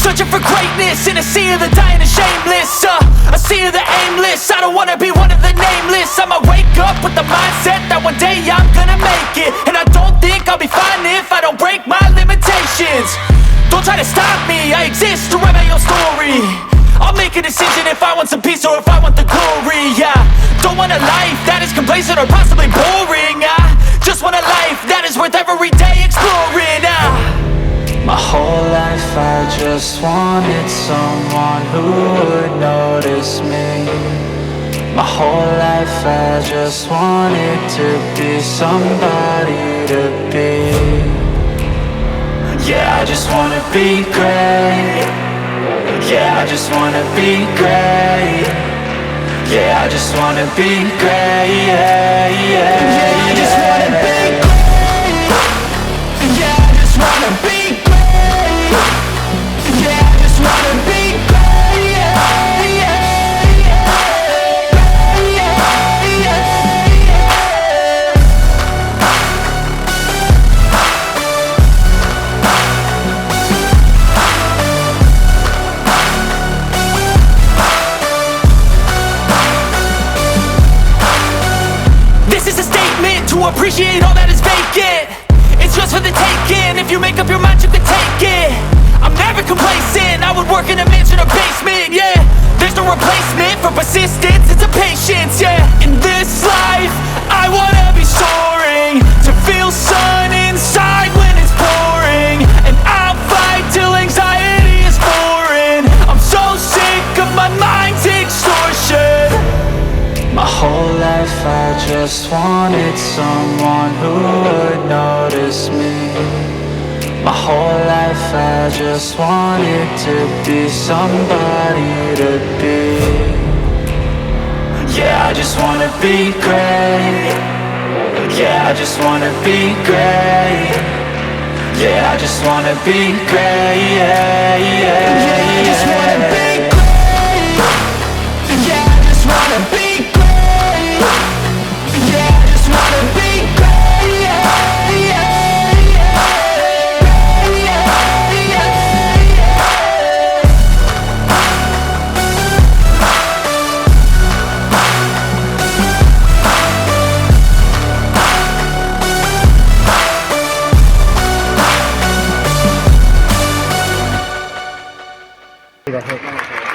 searching for greatness in a sea of the dying and shameless, a sea of the aimless. I don't wanna be one of the nameless. I'ma wake up with the mindset that one day I'm gonna make it. And I don't think I'll be fine if I don't break my limitations. Don't try to stop me, I exist to write my own story. I'll make a decision if I want some peace or if I want the glory. Yeah, don't want a life that is complacent or possibly boring. I just want a life that is worth every day exploring. My whole life I just wanted someone who would notice me. My whole life I just wanted to be somebody to be. Yeah, I just wanna be great. Yeah, I just wanna be great. Yeah, I just wanna be great. Yeah, yeah, I just wanna be great. Yeah, I just wanna be great. Yeah, I just wanna be great. Yeah, yeah, yeah. Yeah, yeah, yeah. This is a statement to appreciate all that is vacant. It's just for the taking. If you make up your mind, you can take it. I'm never complacent. I would work in a mansion or basement. Yeah, there's no replacement for persistence. It's a patience. Yeah, in this life, I wanna be soaring, to feel sun inside when it's pouring. And I'll fight till anxiety is foreign. I'm so sick of my mind's extortion. My whole life I just wanted someone who would notice me. My whole life I just wanted to be somebody to be. Yeah, I just wanna be great. Yeah, I just wanna be great. Yeah, I just wanna be great. Yeah, yeah, yeah, I just wanna be great. Yeah, I just wanna be great. Yeah, I just wanna be great. Yeah, yeah, yeah. Yeah, yeah, Gracias.